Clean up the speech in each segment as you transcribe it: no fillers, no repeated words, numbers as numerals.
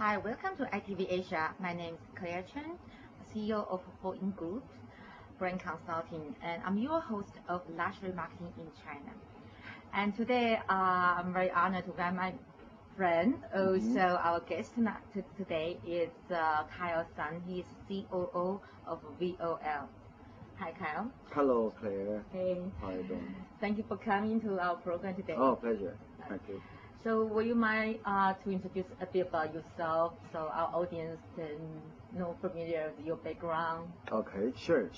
Hi, welcome to ITV Asia. My name is Claire Chen, CEO of Holding Group, brand consulting, and I'm your host of luxury marketing in China. And today, I'm very honored to have my friend, also our guest today is Kyle Sun. He is COO of VOL. Hi, Kyle. Hello, Claire. Hey. How are you doing? Thank you for coming to our program today. Oh, pleasure. Thank you. So would you mind to introduce a bit about yourself so our audience can know familiar with your background? Okay, sure.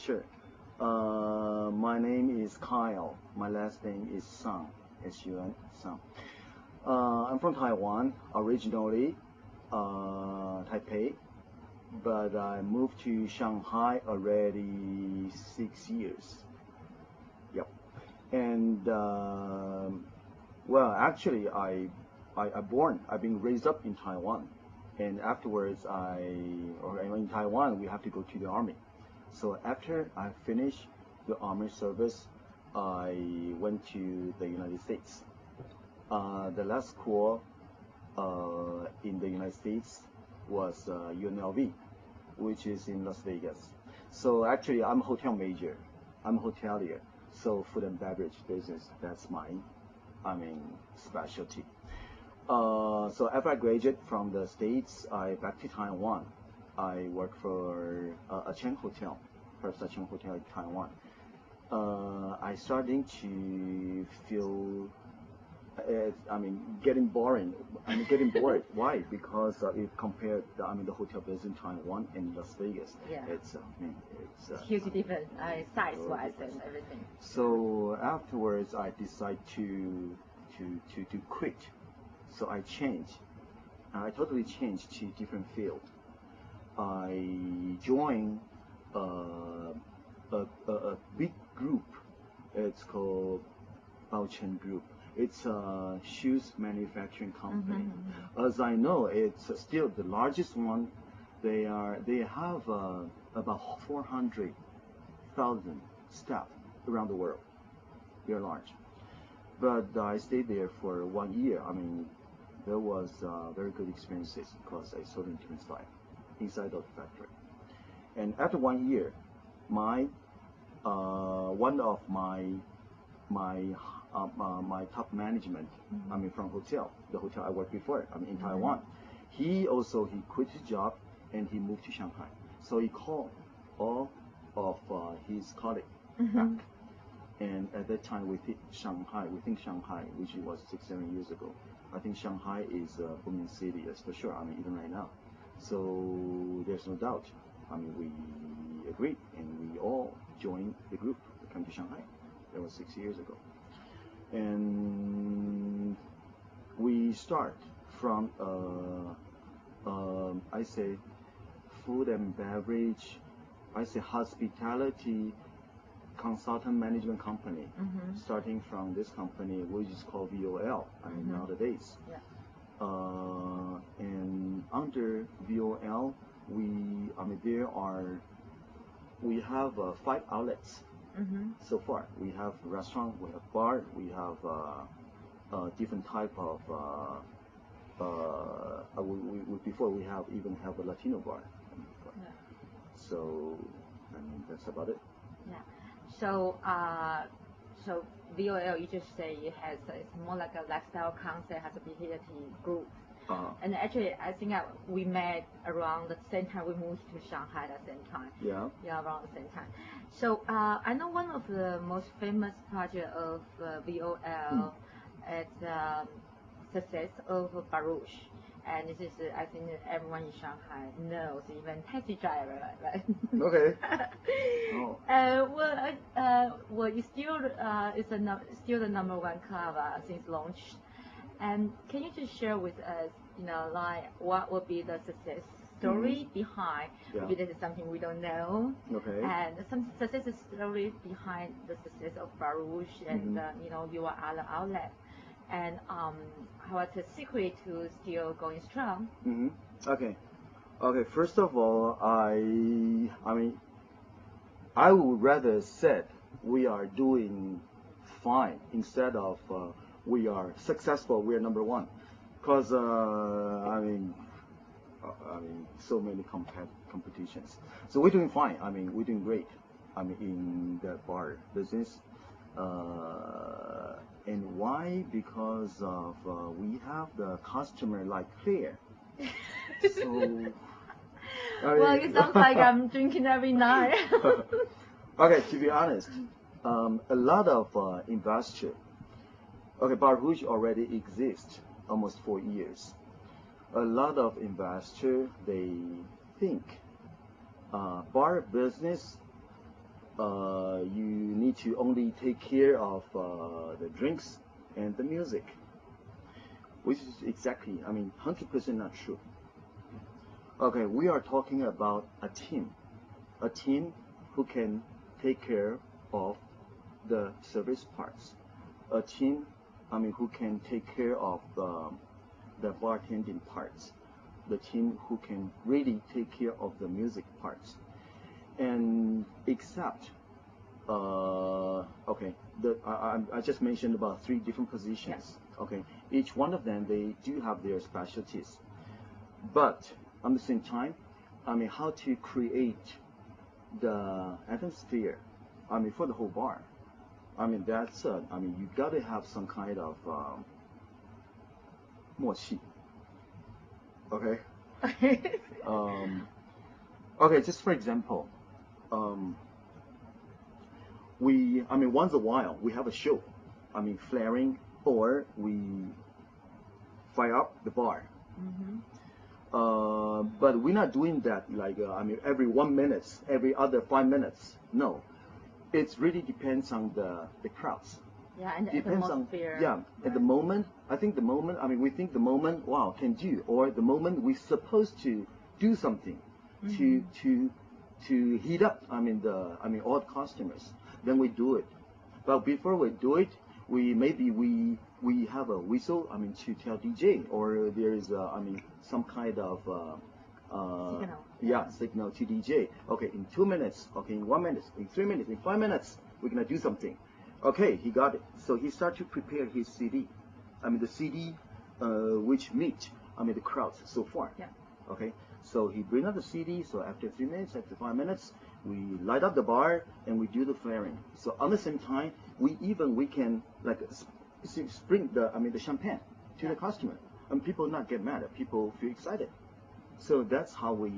My name is Kyle. My last name is Sun, S-U-N, Sun. I'm from Taiwan, originally Taipei, but I moved to Shanghai already 6 years. Yep. And well, actually, I've been raised up in Taiwan, and afterwards in Taiwan, we have to go to the army. So after I finished the army service, I went to the United States. The last school in the United States was UNLV, which is in Las Vegas. So actually, I'm a hotel major. I'm a hotelier. So food and beverage business, that's my specialty. So after I graduated from the States, I back to Taiwan. I worked for a chain hotel, first a chain hotel in Taiwan. I starting to feel, getting boring. Getting bored. Why? Because if compared, the hotel business in Taiwan and Las Vegas, Yeah. it's Huge difference, size-wise and everything. So afterwards, I decide to quit. So I changed. I totally changed to different field. I joined a big group. It's called Baochen Group. It's a shoes manufacturing company. As I know, it's still the largest one. They have about 400,000 staff around the world. They're large. But I stayed there for 1 year. There was very good experiences because I saw the different style inside of the factory. And after 1 year, one of my top management, from the hotel I worked before, in Taiwan, he quit his job and he moved to Shanghai. So he called all of his colleagues back. And at that time, we think Shanghai, which was 6-7 years ago. I think Shanghai is a booming city, that's for sure. Even right now. So there's no doubt. We agreed and we all joined the group to come to Shanghai. That was 6 years ago. And we start from I say food and beverage, I say hospitality consultant management company, starting from this company, which is called VOL. Nowadays. Yeah. And under VOL, we have 5 outlets. So far, we have restaurant, we have bar, we have different type of. Before we even have a Latino bar. Yeah. So, that's about it. Yeah. So VOL, you just say it's more like a lifestyle concept, has a behavior group. And actually, I think we met around the same time we moved to Shanghai at the same time. Yeah. Yeah, around the same time. So I know one of the most famous project of VOL is success of Baruch. And this is, I think everyone in Shanghai knows, even taxi driver, right? Okay. Well, it's still still the number 1 club since launch. And can you just share with us, like what would be the success story behind? Yeah. Maybe this is something we don't know. Okay. And some success story behind the success of Baruch and your other outlet. And what's the secret to still going strong? Okay. First of all, I would rather said we are doing fine instead of we are successful. We are number 1, because I mean, so many competitions. So we're doing fine. I mean, we're doing great. I mean, in the bar business. And why? Because of we have the customer like Claire. So. Well, it sounds like I'm drinking every night. Okay, to be honest, a lot of investors. Okay, Bar Rouge already exists almost 4 years. A lot of investors they think bar business you need to only take care of the drinks and the music, which is exactly, I mean, 100% not true. Okay, we are talking about a team who can take care of the service parts, a team, I mean, who can take care of the bartending parts, the team who can really take care of the music parts, and except, okay, I just mentioned about 3 different positions. Yeah. Okay, each one of them they do have their specialties, but at the same time, I mean, how to create the atmosphere, I mean, for the whole bar. I mean, that's, I mean, you gotta have some kind of 默契. Okay? Okay, just for example, I mean, once a while, we have a show. I mean, flaring, or we fire up the bar. Mm-hmm. But we're not doing that like, I mean, every 1 minute, every other 5 minutes. No. It really depends on the crowds. Yeah, and the Depends atmosphere. on, yeah, at the moment, I think the moment, I mean, we think the moment, wow, can do, or the moment we're supposed to do something to heat up, I mean, all the customers, then we do it. But before we do it, maybe we have a whistle, I mean, to tell DJ, or there is, I mean, some kind of Signal. Yeah, signal to DJ. Okay, in 2 minutes, okay, in 1 minute, in 3 minutes, in 5 minutes, we're gonna do something. Okay, he got it. So he started to prepare his CD. I mean, the CD which meet, I mean, the crowds so far. Yeah. Okay, so he bring up the CD. So after 3 minutes, after 5 minutes, we light up the bar and we do the flaring. So at the same time, we can like spring the champagne to the customer, and people not get mad. People feel excited. So that's how we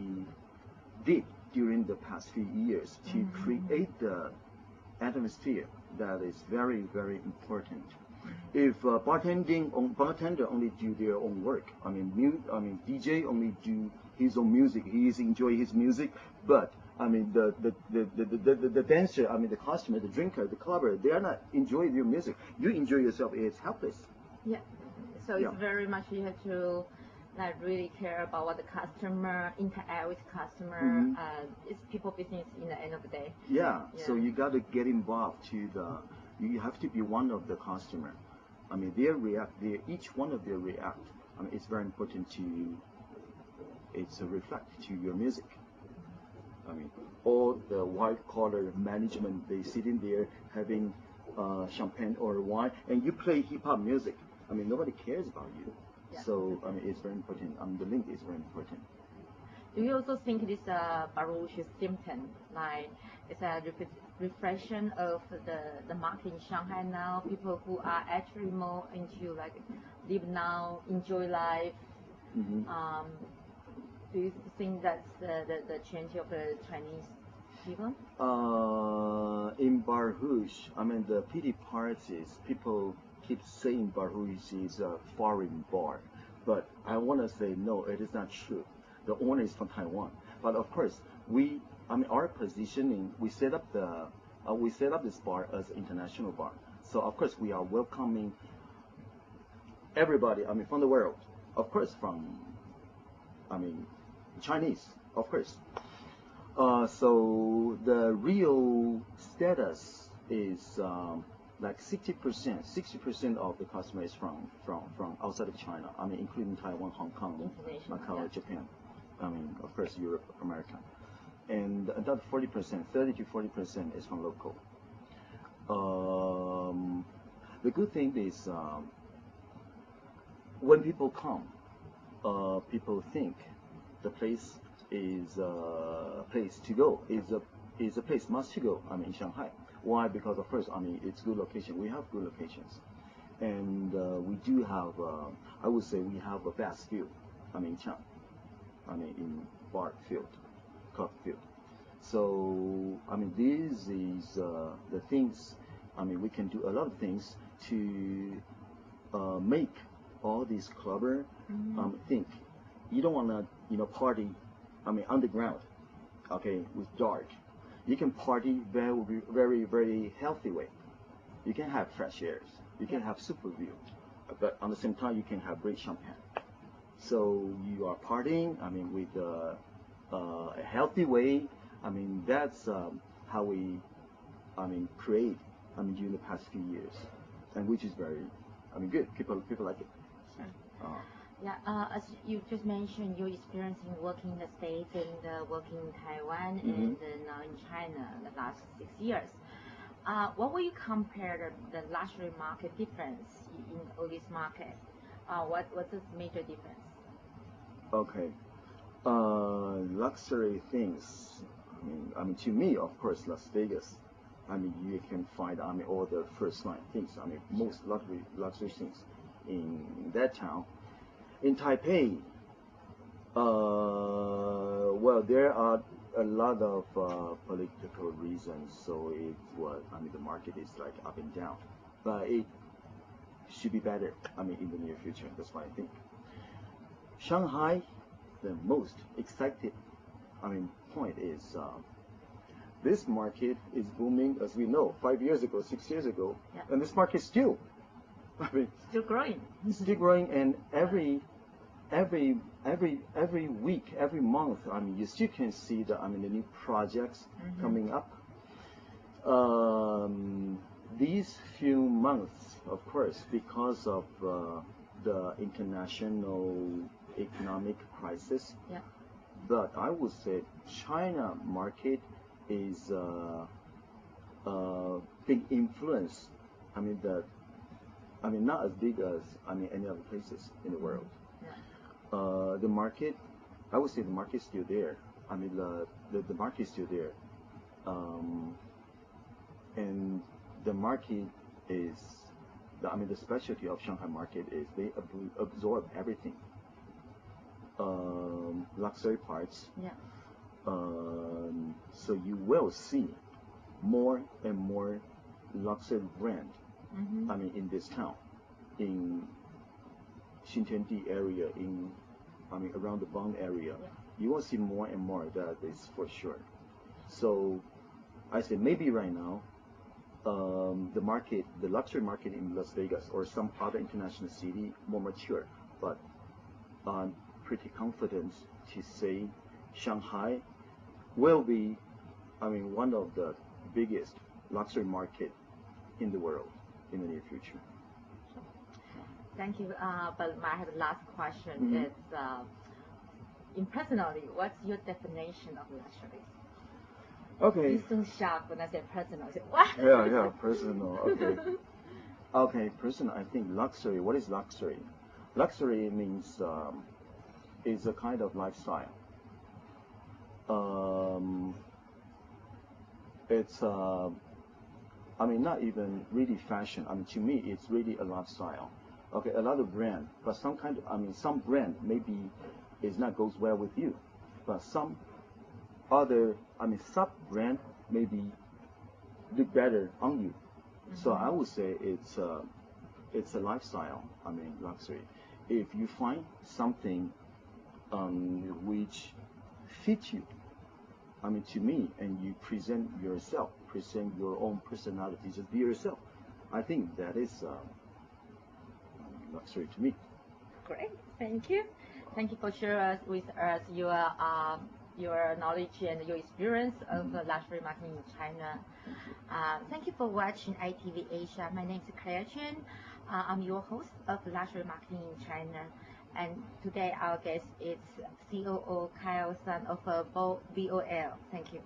did during the past few years to create the atmosphere that is very, very important. If bartender only do their own work, I mean DJ only do his own music, he is enjoy his music, but I mean the dancer, I mean the customer, the drinker, the clubber, they are not enjoying your music. You enjoy yourself, it's helpless. Yeah. So it's very much you have to like really care about what the customer, interact with customer. It's people business in the end of the day. Yeah. So you got to get involved to you have to be one of the customer. I mean, each one of their react. I mean, it's very important it's a reflect to your music. I mean, all the white collar management, they sitting there having champagne or wine, and you play hip hop music. I mean, nobody cares about you. Yeah. So I mean, it's very important. The link is very important. Do you also think this Bar Rouge symptom, like it's a reflection of the market in Shanghai now? People who are actually more into like live now, enjoy life. Do you think that's the change of the Chinese people? In Bar Rouge, I mean, the pity part is people keep saying Bar Rouge is a foreign bar, but I want to say no, it is not true. The owner is from Taiwan, but of course our positioning, we set up this bar as an international bar. So of course we are welcoming everybody. I mean, from the world, of course, from Chinese, of course. So the real status is like 60% of the customer is from outside of China. I mean, including Taiwan, Hong Kong, Macau, Japan. I mean, of course, Europe, America, and another 40%, 30 to 40% is from local. The good thing is when people come, people think the place is a place to go, is a place must to go. I mean, in Shanghai. Why? Because of course, I mean, it's good location. We have good locations, and we do have. I would say we have a best field. I mean, in town. I mean, in bar field, club field. So I mean, this is the things. I mean, we can do a lot of things to make all these clubber think. You don't want to, party. I mean, underground, okay, with dark. You can party very, very, very healthy way. You can have fresh airs. You can have super view, but on the same time, you can have great champagne. So you are partying. I mean, with a healthy way. I mean, that's how we, I mean, create. I mean, during the past few years, and which is very, I mean, good. People like it. Sure. Yeah, as you just mentioned, your experience in working in the States and working in Taiwan and now in China the last 6 years. What will you compare the luxury market difference in all these markets? What's the major difference? Okay. Luxury things. I mean, to me, of course, Las Vegas. I mean, you can find, I mean, all the first line things. I mean, most luxury things in that town. In Taipei, well, there are a lot of political reasons, so I mean, the market is like up and down, but it should be better. I mean, in the near future, that's what I think. Shanghai, the most excited, I mean, point is this market is booming, as we know, 5 years ago, 6 years ago, and this market still, I mean, still growing. Still growing, and every week, every month, I mean, you still can see the new projects coming up. These few months, of course, because of the international economic crisis, but I would say China market is big influence. I mean, not as big as any other places in the world. The market, I would say the market is still there. I mean, the market is still there, and the market is, the specialty of Shanghai market is they absorb everything. Luxury parts. So you will see more and more luxury brand. I mean, in this town, in Xintiandi area, around the Bund area, you will see more and more. That is for sure. So I say maybe right now, the luxury market in Las Vegas or some other international city more mature, but I'm pretty confident to say Shanghai will be, one of the biggest luxury market in the world in the near future. Thank you. But I have a last question. It's personally, what's your definition of luxury? Okay. You sound shocked when I say personal. I say, what? Yeah, personal. Okay. Okay, personal. I think luxury. What is luxury? Luxury means is a kind of lifestyle. It's not even really fashion. To me, it's really a lifestyle. Okay, a lot of brand, but some brand maybe is not goes well with you, but some other, sub brand maybe look better on you. So I would say it's a lifestyle. Luxury. If you find something which fits you, to me, and you present yourself, present your own personality, just be yourself. I think that is luxury to me. Great, thank you. Thank you for sharing with us your knowledge and your experience of luxury marketing in China. Thank you for watching ITV Asia. My name is Claire Chen. I'm your host of luxury marketing in China. And today our guest is COO Kyle Sun of VOL. Thank you.